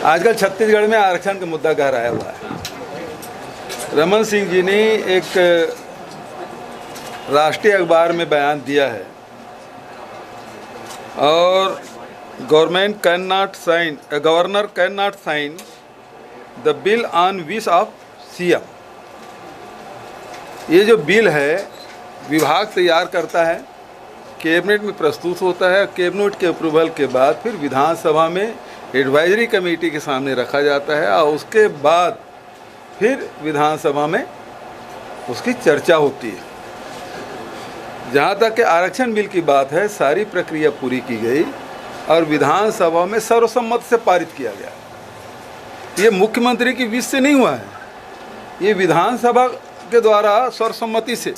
आजकल छत्तीसगढ़ में आरक्षण का मुद्दा गहराया हुआ है। रमन सिंह जी ने एक राष्ट्रीय अखबार में बयान दिया है और governor can not sign the bill on wish of CM. ये जो बिल है विभाग तैयार करता है, कैबिनेट में प्रस्तुत होता है, कैबिनेट के अप्रूवल के बाद फिर विधानसभा में एडवाइजरी कमेटी के सामने रखा जाता है और उसके बाद फिर विधानसभा में उसकी चर्चा होती है। जहाँ तक कि आरक्षण बिल की बात है, सारी प्रक्रिया पूरी की गई और विधानसभा में सर्वसम्मति से पारित किया गया। ये मुख्यमंत्री की विश से नहीं हुआ है, ये विधानसभा के द्वारा सर्वसम्मति से,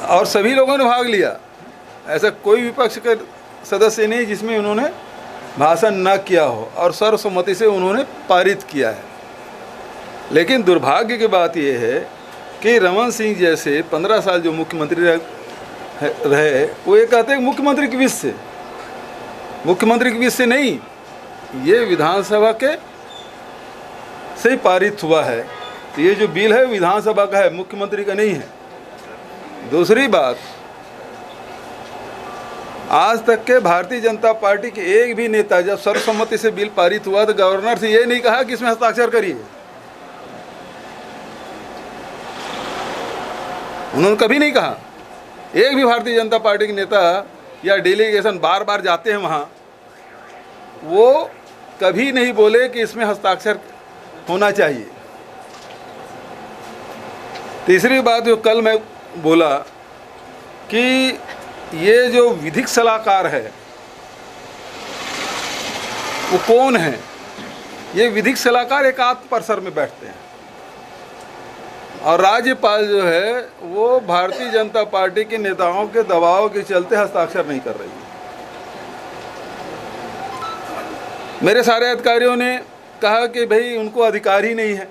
और सभी लोगों ने भाग लिया। ऐसा कोई विपक्ष के सदस्य नहीं जिसमें उन्होंने भाषण न किया हो और सर्वसम्मति से उन्होंने पारित किया है। लेकिन दुर्भाग्य की बात यह है कि रमन सिंह जैसे 15 साल जो मुख्यमंत्री रहे वो ये कहते हैं मुख्यमंत्री की विश से नहीं, ये विधानसभा के से ही पारित हुआ है। तो ये जो बिल है विधानसभा का है, मुख्यमंत्री का नहीं है। दूसरी बात, आज तक के भारतीय जनता पार्टी के एक भी नेता जब सर्वसम्मति से बिल पारित हुआ तो गवर्नर से ये नहीं कहा कि इसमें हस्ताक्षर करिए। उन्होंने कभी नहीं कहा। एक भी भारतीय जनता पार्टी के नेता या डेलीगेशन बार बार जाते हैं वहाँ, वो कभी नहीं बोले कि इसमें हस्ताक्षर होना चाहिए। तीसरी बात जो कल मैं बोला कि ये जो विधिक सलाहकार है वो कौन है? ये विधिक सलाहकार एक आत्म परिसर में बैठते हैं और राज्यपाल जो है वो भारतीय जनता पार्टी के नेताओं के दबाव के चलते हस्ताक्षर नहीं कर रही है। मेरे सारे अधिकारियों ने कहा कि भाई उनको अधिकार ही नहीं है,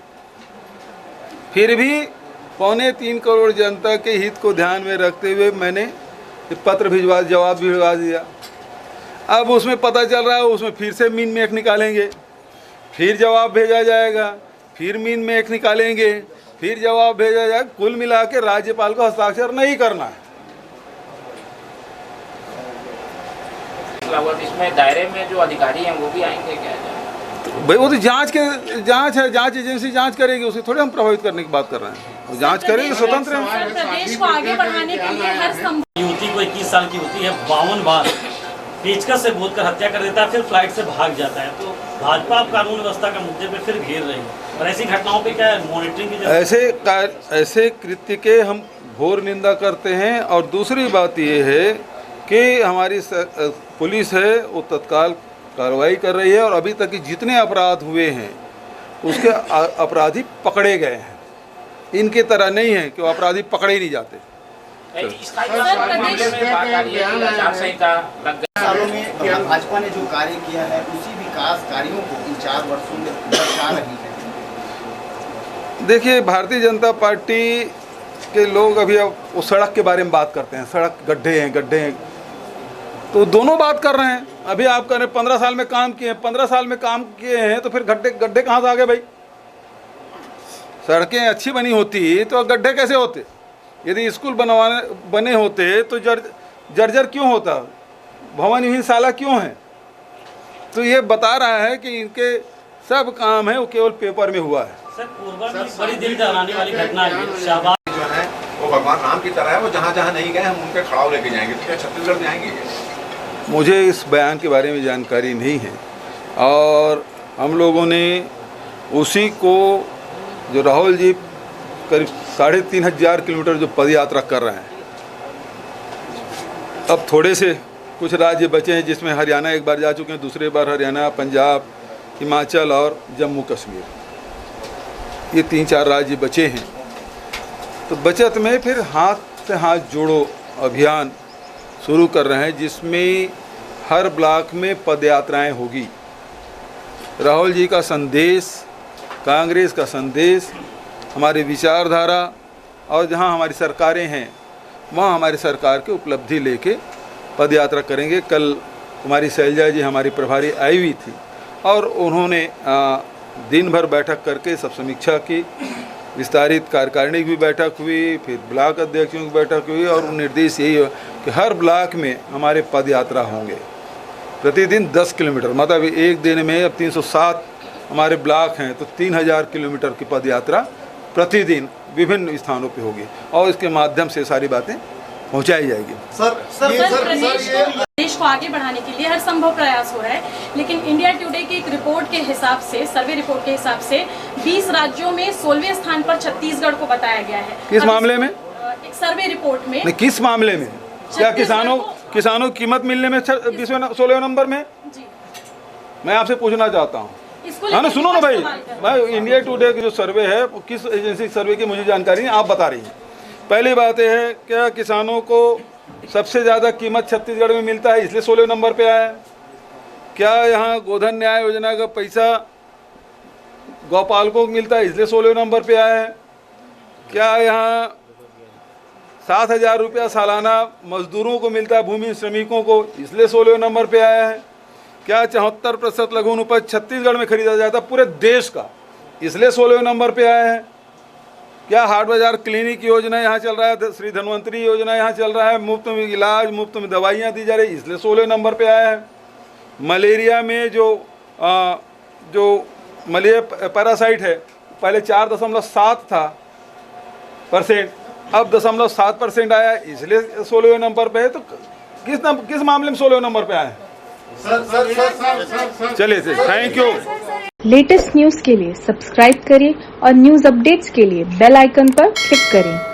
फिर भी 3.25 करोड़ जनता के हित को ध्यान में रखते हुए मैंने पत्र जवाब भिजवा दिया। अब उसमें पता चल रहा है उसमें फिर से मीन में एक निकालेंगे, फिर जवाब भेजा जाएगा, फिर मीन में एक निकालेंगे, फिर जवाब भेजा जाएगा। कुल मिला के राज्यपाल को हस्ताक्षर नहीं करना है। इसमें दायरे में जो अधिकारी हैं वो भी आएंगे क्या? भाई वो तो जांच है, जांच एजेंसी जांच करेगी, उसे थोड़े हम प्रभावित करने की बात कर रहे हैं। वो जांच करेगी, स्वतंत्र है। प्रदेश को आगे बढ़ाने के लिए हर संभव युवती को 21 साल की होती है, 52 बार पेचकस से गोद कर हत्या कर देता है, फिर फ्लाइट से भाग जाता है। तो भाजपा अब कानून व्यवस्था के मुद्दे पे फिर घेर रही है और ऐसी घटनाओं पे क्या मॉनिटरिंग की जरूरत है? ऐसे कृत्य के हम घोर निंदा करते हैं। और दूसरी बात ये है कि हमारी पुलिस है वो तत्काल कार्रवाई कर रही है और अभी तक जितने अपराध हुए हैं उसके अपराधी पकड़े गए हैं। इनके तरह नहीं है कि वो अपराधी पकड़े ही नहीं जाते। भाजपा ने जो कार्य किया है उसी विकास कार्यों को इन 4 वर्षों में दर्शा रही है। देखिए, भारतीय जनता पार्टी के लोग अभी अब वो सड़क के बारे में बात करते हैं, सड़क गड्ढे हैं, तो दोनों बात कर रहे हैं। अभी आप कह रहे 15 साल में काम किए हैं, 15 साल में काम किए हैं तो फिर गड्ढे कहाँ से आ गए भाई? सड़कें अच्छी बनी होती तो गड्ढे कैसे होते? यदि स्कूल बने होते तो जर्जर क्यों होता? भवन शाला क्यों है? तो ये बता रहा है कि इनके सब काम है वो केवल पेपर में हुआ है। सर, पूर्व में बड़ी दिल दहलाने वाली घटना है। शाहबाज जो है वो भगवान राम की तरह है, वो जहाँ जहाँ नहीं गए हम उनके खड़ाव लेके जाएंगे। तो क्या छत्तीसगढ़ में आएंगे? मुझे इस बयान के बारे में जानकारी नहीं है और हम लोगों ने उसी को जो राहुल जी करीब 3,500 किलोमीटर जो पद यात्रा कर रहे हैं, अब थोड़े से कुछ राज्य बचे हैं जिसमें हरियाणा एक बार जा चुके हैं, दूसरे बार हरियाणा, पंजाब, हिमाचल और जम्मू कश्मीर, ये 3-4 राज्य बचे हैं। तो बचत में फिर हाथ से हाथ जोड़ो अभियान शुरू कर रहे हैं जिसमें हर ब्लॉक में पदयात्राएं होगी। राहुल जी का संदेश, कांग्रेस का संदेश, हमारी विचारधारा और जहां हमारी सरकारें हैं वहां हमारी सरकार की उपलब्धि लेके पदयात्रा करेंगे। कल कुमारी शैलजा जी हमारी प्रभारी आई हुई थी और उन्होंने दिन भर बैठक करके सब समीक्षा की। विस्तारित कार्यकारिणी की भी बैठक हुई, फिर ब्लॉक अध्यक्षों की बैठक हुई और निर्देश यही हो कि हर ब्लॉक में हमारे पद यात्रा होंगे प्रतिदिन 10 किलोमीटर, मतलब एक दिन में अब 307 हमारे ब्लॉक हैं तो 3000 किलोमीटर की पद यात्रा प्रतिदिन विभिन्न स्थानों पे होगी और इसके माध्यम से सारी बातें पहुंचाई जाएगी। प्रदेश को आगे बढ़ाने के लिए हर संभव प्रयास हो रहा है, लेकिन इंडिया टुडे की एक रिपोर्ट के हिसाब से, सर्वे रिपोर्ट के हिसाब से 20 राज्यों में 16वें स्थान पर छत्तीसगढ़ को बताया गया है। किस मामले में? एक सर्वे रिपोर्ट में। नहीं, किस मामले में? क्या किसानों की कीमत मिलने में 16वें नंबर में? जी, मैं आपसे पूछना चाहता हूँ। हाँ ना, सुनो ना भाई, मैं इंडिया टुडे की जो सर्वे है वो किस एजेंसी सर्वे की मुझे जानकारी नहीं, आप बता रही हैं। पहली बात यह है, क्या किसानों को सबसे ज़्यादा कीमत छत्तीसगढ़ में मिलता है इसलिए 16वें नंबर पे आया है? क्या यहाँ गोधन न्याय योजना का पैसा गौपालकों को मिलता है इसलिए 16वें नंबर पे आया है? क्या यहाँ 7,000 रुपया सालाना मजदूरों को मिलता है, भूमि श्रमिकों को, इसलिए 16वें नंबर पे आया है? क्या 74% लघु उपज छत्तीसगढ़ में खरीदा जाता है पूरे देश का, इसलिए 16वें नंबर पे आया है? क्या हाट बाजार क्लिनिक योजना यहाँ चल रहा है, श्री धन्वंतरी योजना यहाँ चल रहा है, मुफ्त में इलाज, मुफ्त में दवाइयाँ दी जा रही, इसलिए 16वें नंबर पे आया है? मलेरिया में जो मलेरिया पैरासाइट है पहले 4.7 था %, अब 0.7% आया, इसलिए 16वें नंबर पे है। तो किस मामले में 16वें नंबर पे आया है? चलिए, थैंक यू। लेटेस्ट न्यूज के लिए सब्सक्राइब करें और न्यूज अपडेट्स के लिए बेल आइकन पर क्लिक करें।